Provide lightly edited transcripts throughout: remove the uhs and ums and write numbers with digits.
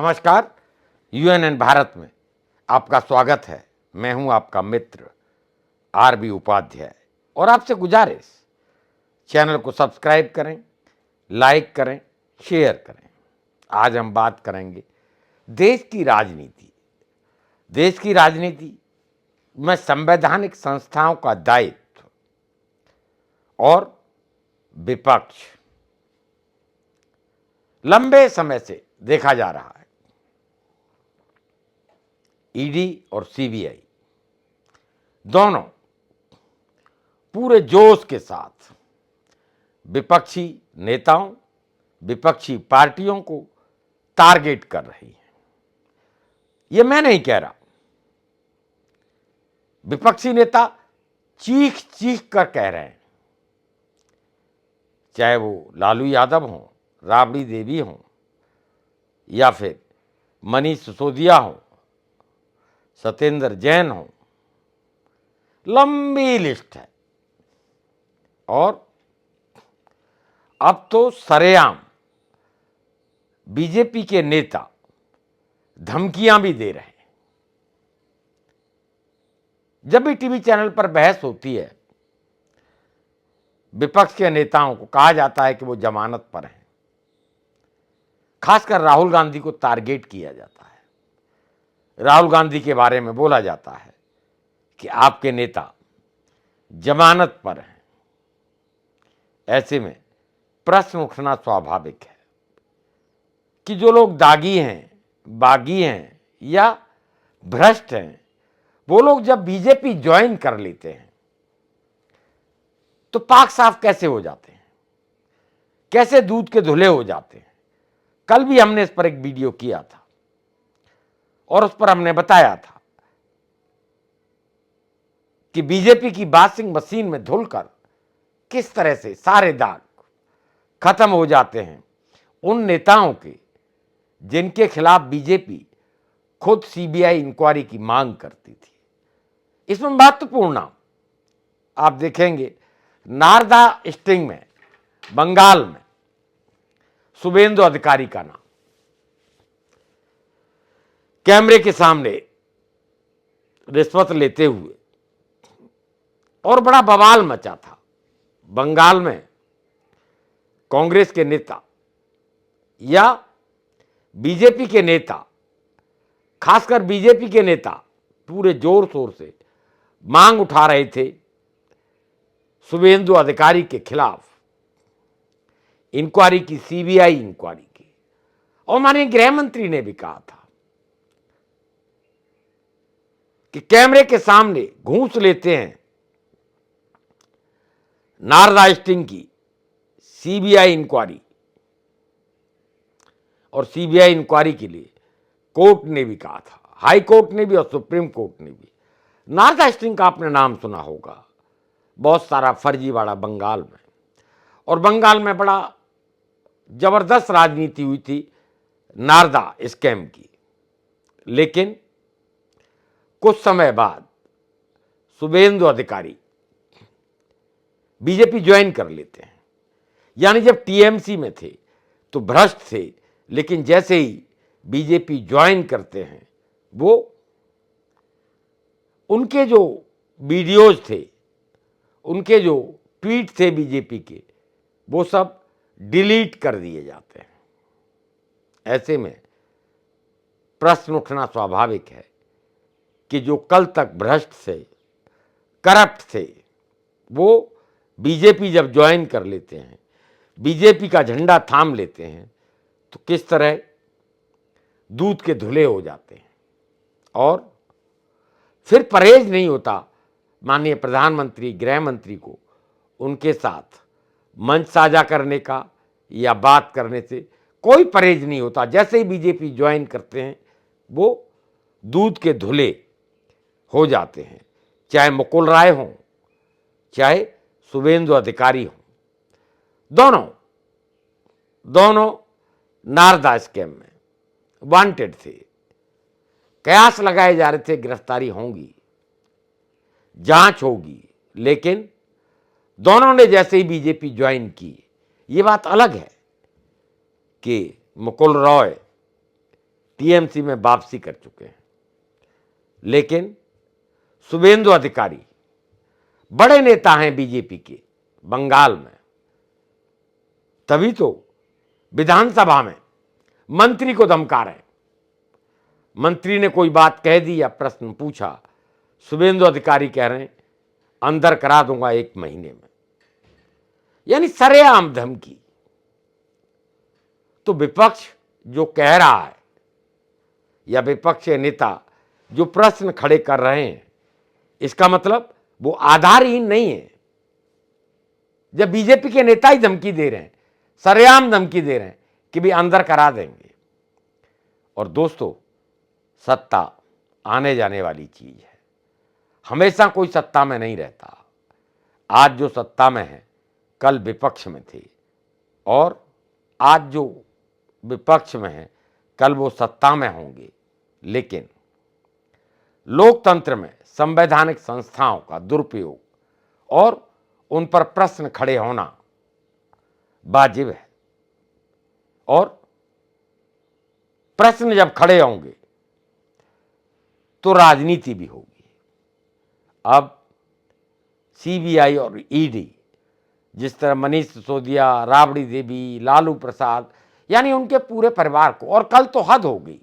नमस्कार। यूएनएन भारत में आपका स्वागत है। मैं हूं आपका मित्र आरबी उपाध्याय और आपसे गुजारिश, चैनल को सब्सक्राइब करें, लाइक करें, शेयर करें। आज हम बात करेंगे देश की राजनीति। देश की राजनीति में संवैधानिक संस्थाओं का दायित्व और विपक्ष। लंबे समय से देखा जा रहा है ईडी और सीबीआई दोनों पूरे जोश के साथ विपक्षी नेताओं, विपक्षी पार्टियों को टारगेट कर रही है। ये मैं नहीं कह रहा, विपक्षी नेता चीख चीख कर कह रहे हैं, चाहे वो लालू यादव हों, राबड़ी देवी हों या फिर मनीष सिसोदिया हों, सत्येंद्र जैन हों, लंबी लिस्ट है। और अब तो सरेआम बीजेपी के नेता धमकियां भी दे रहे हैं। जब भी टीवी चैनल पर बहस होती है, विपक्ष के नेताओं को कहा जाता है कि वो जमानत पर हैं। खासकर राहुल गांधी को टारगेट किया जाता है। राहुल गांधी के बारे में बोला जाता है कि आपके नेता जमानत पर हैं। ऐसे में प्रश्न उठना स्वाभाविक है कि जो लोग दागी हैं, बागी हैं या भ्रष्ट हैं, वो लोग जब बीजेपी ज्वाइन कर लेते हैं तो पाक साफ कैसे हो जाते हैं, कैसे दूध के धुले हो जाते हैं। कल भी हमने इस पर एक वीडियो किया था और उस पर हमने बताया था कि बीजेपी की वॉशिंग मशीन में धुलकर किस तरह से सारे दाग खत्म हो जाते हैं उन नेताओं के जिनके खिलाफ बीजेपी खुद सीबीआई इंक्वायरी की मांग करती थी। इसमें महत्वपूर्ण नाम आप देखेंगे, नारदा स्टिंग में बंगाल में शुभेंदु अधिकारी का नाम। कैमरे के सामने रिश्वत लेते हुए और बड़ा बवाल मचा था। बंगाल में कांग्रेस के नेता या बीजेपी के नेता, खासकर बीजेपी के नेता पूरे जोर शोर से मांग उठा रहे थे शुभेंदु अधिकारी के खिलाफ इंक्वायरी की, सीबीआई इंक्वायरी की। और माननीय गृह मंत्री ने भी कहा था कि कैमरे के सामने घूस लेते हैं नारदा स्टिंग की सीबीआई इंक्वायरी। और सीबीआई इंक्वायरी के लिए कोर्ट ने भी कहा था, हाई कोर्ट ने भी और सुप्रीम कोर्ट ने भी। नारदा स्टिंग का आपने नाम सुना होगा, बहुत सारा फर्जीवाड़ा बंगाल में, और बंगाल में बड़ा जबरदस्त राजनीति हुई थी नारदा स्कैम की। लेकिन कुछ समय बाद शुभेंदु अधिकारी बीजेपी ज्वाइन कर लेते हैं। यानी जब टीएमसी में थे तो भ्रष्ट थे, लेकिन जैसे ही बीजेपी ज्वाइन करते हैं, वो उनके जो वीडियोज थे, उनके जो ट्वीट थे बीजेपी के, वो सब डिलीट कर दिए जाते हैं। ऐसे में प्रश्न उठना स्वाभाविक है कि जो कल तक भ्रष्ट थे, करप्ट थे, वो बीजेपी जब ज्वाइन कर लेते हैं, बीजेपी का झंडा थाम लेते हैं, तो किस तरह दूध के धुले हो जाते हैं। और फिर परहेज नहीं होता माननीय प्रधानमंत्री, गृह मंत्री को उनके साथ मंच साझा करने का या बात करने से कोई परहेज नहीं होता। जैसे ही बीजेपी ज्वाइन करते हैं, वो दूध के धुले हो जाते हैं, चाहे मुकुल राय हों, चाहे शुभेंदु अधिकारी हों। दोनों नारदा स्कैम में वांटेड थे। कयास लगाए जा रहे थे गिरफ्तारी होगी, जांच होगी, लेकिन दोनों ने जैसे ही बीजेपी ज्वाइन की, ये बात अलग है कि मुकुल रॉय टीएमसी में वापसी कर चुके हैं। लेकिन शुभेंदु अधिकारी बड़े नेता हैं बीजेपी के बंगाल में, तभी तो विधानसभा में मंत्री को धमका रहे। मंत्री ने कोई बात कह दी या प्रश्न पूछा, शुभेंदु अधिकारी कह रहे हैं अंदर करा दूंगा 1 महीने में, यानी सरेआम धमकी। तो विपक्ष जो कह रहा है या विपक्षी नेता जो प्रश्न खड़े कर रहे हैं, इसका मतलब वो आधारहीन नहीं है। जब बीजेपी के नेता ही धमकी दे रहे हैं, सरेआम धमकी दे रहे हैं कि भी अंदर करा देंगे। और दोस्तों, सत्ता आने जाने वाली चीज है, हमेशा कोई सत्ता में नहीं रहता। आज जो सत्ता में है कल विपक्ष में थे, और आज जो विपक्ष में है कल वो सत्ता में होंगे। लेकिन लोकतंत्र में संवैधानिक संस्थाओं का दुरुपयोग और उन पर प्रश्न खड़े होना वाजिब है, और प्रश्न जब खड़े होंगे तो राजनीति भी होगी। अब सीबीआई और ईडी जिस तरह मनीष सिसोदिया, राबड़ी देवी, लालू प्रसाद, यानी उनके पूरे परिवार को, और कल तो हद हो गई।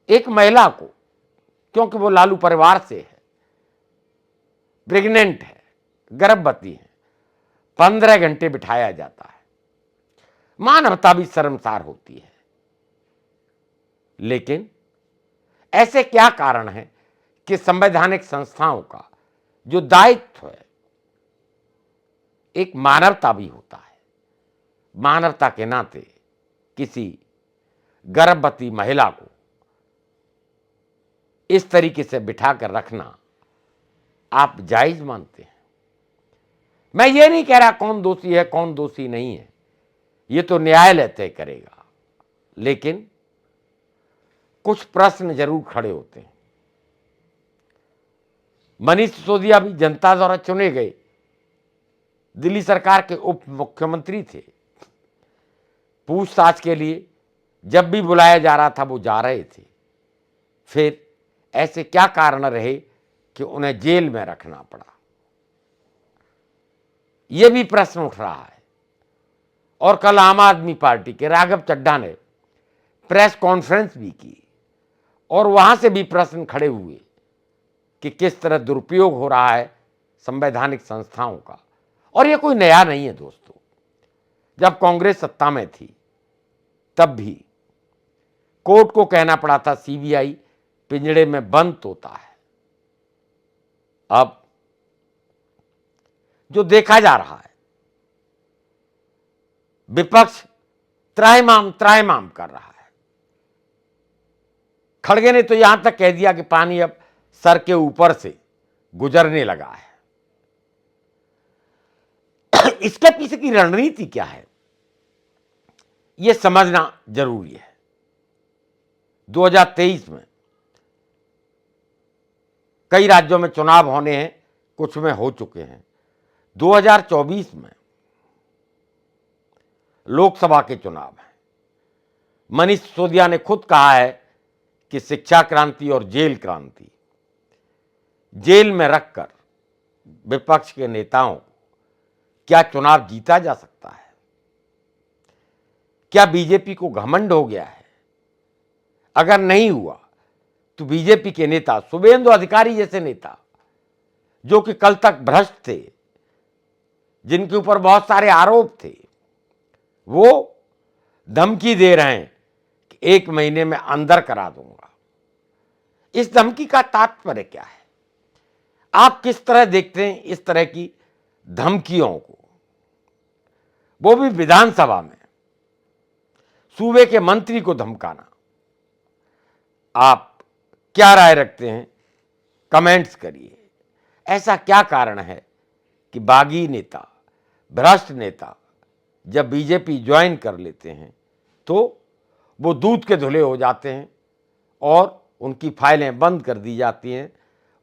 एक महिला को, क्योंकि वो लालू परिवार से है, प्रेग्नेंट है, गर्भवती है, 15 घंटे बिठाया जाता है। मानवता भी शर्मसार होती है। लेकिन ऐसे क्या कारण है कि संवैधानिक संस्थाओं का जो दायित्व है, एक मानवता भी होता है। मानवता के नाते किसी गर्भवती महिला को इस तरीके से बिठाकर रखना आप जायज मानते हैं? मैं ये नहीं कह रहा कौन दोषी है कौन दोषी नहीं है, ये तो न्यायालय तय करेगा। लेकिन कुछ प्रश्न जरूर खड़े होते हैं। मनीष सिसोदिया भी जनता द्वारा चुने गए दिल्ली सरकार के उप मुख्यमंत्री थे। पूछताछ के लिए जब भी बुलाया जा रहा था वो जा रहे थे। फिर ऐसे क्या कारण रहे कि उन्हें जेल में रखना पड़ा? यह भी प्रश्न उठ रहा है। और कल आम आदमी पार्टी के राघव चड्ढा ने प्रेस कॉन्फ्रेंस भी की, और वहां से भी प्रश्न खड़े हुए कि किस तरह दुरुपयोग हो रहा है संवैधानिक संस्थाओं का। और यह कोई नया नहीं है दोस्तों। जब कांग्रेस सत्ता में थी तब भी कोर्ट को कहना पड़ा था सीबीआई पिंजड़े में बंद तोता है। अब जो देखा जा रहा है, विपक्ष त्राहिमाम कर रहा है। खड़गे ने तो यहां तक कह दिया कि पानी अब सर के ऊपर से गुजरने लगा है। इसके पीछे की रणनीति क्या है, यह समझना जरूरी है। 2023 में कई राज्यों में चुनाव होने हैं, कुछ में हो चुके हैं। 2024 में लोकसभा के चुनाव हैं। मनीष सिसोदिया ने खुद कहा है कि शिक्षा क्रांति और जेल क्रांति, जेल में रखकर विपक्ष के नेताओं को क्या चुनाव जीता जा सकता है? क्या बीजेपी को घमंड हो गया है? अगर नहीं हुआ तो बीजेपी के नेता, शुभेंदु अधिकारी जैसे नेता जो कि कल तक भ्रष्ट थे, जिनके ऊपर बहुत सारे आरोप थे, वो धमकी दे रहे हैं कि 1 महीने में अंदर करा दूंगा। इस धमकी का तात्पर्य क्या है? आप किस तरह देखते हैं इस तरह की धमकियों को, वो भी विधानसभा में सूबे के मंत्री को धमकाना? आप क्या राय रखते हैं? कमेंट्स करिए। ऐसा क्या कारण है कि बागी नेता, भ्रष्ट नेता जब बीजेपी ज्वाइन कर लेते हैं तो वो दूध के धुले हो जाते हैं और उनकी फाइलें बंद कर दी जाती हैं,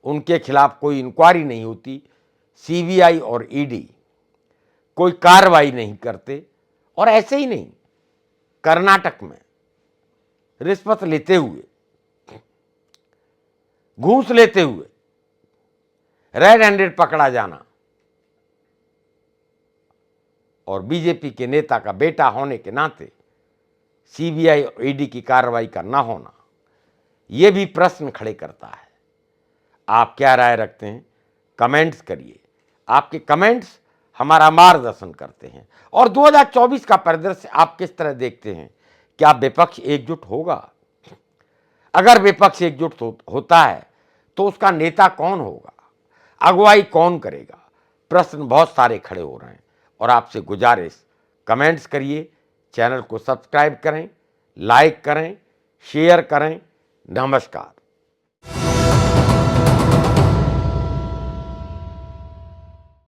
उनके खिलाफ कोई इंक्वायरी नहीं होती। सीबीआई और ईडी कोई कार्रवाई नहीं करते। और ऐसे ही नहीं, कर्नाटक में रिश्वत लेते हुए, घूस लेते हुए रेड हैंडेड पकड़ा जाना और बीजेपी के नेता का बेटा होने के नाते सीबीआई और ईडी की कार्रवाई का ना होना, यह भी प्रश्न खड़े करता है। आप क्या राय रखते हैं? कमेंट्स करिए। आपके कमेंट्स हमारा मार्गदर्शन करते हैं। और 2024 का परिदृश्य आप किस तरह देखते हैं? क्या विपक्ष एकजुट होगा? अगर विपक्ष एकजुट होता है तो उसका नेता कौन होगा? अगुवाई कौन करेगा? प्रश्न बहुत सारे खड़े हो रहे हैं और आपसे गुजारिश, कमेंट्स करिए, चैनल को सब्सक्राइब करें, लाइक करें, शेयर करें। नमस्कार।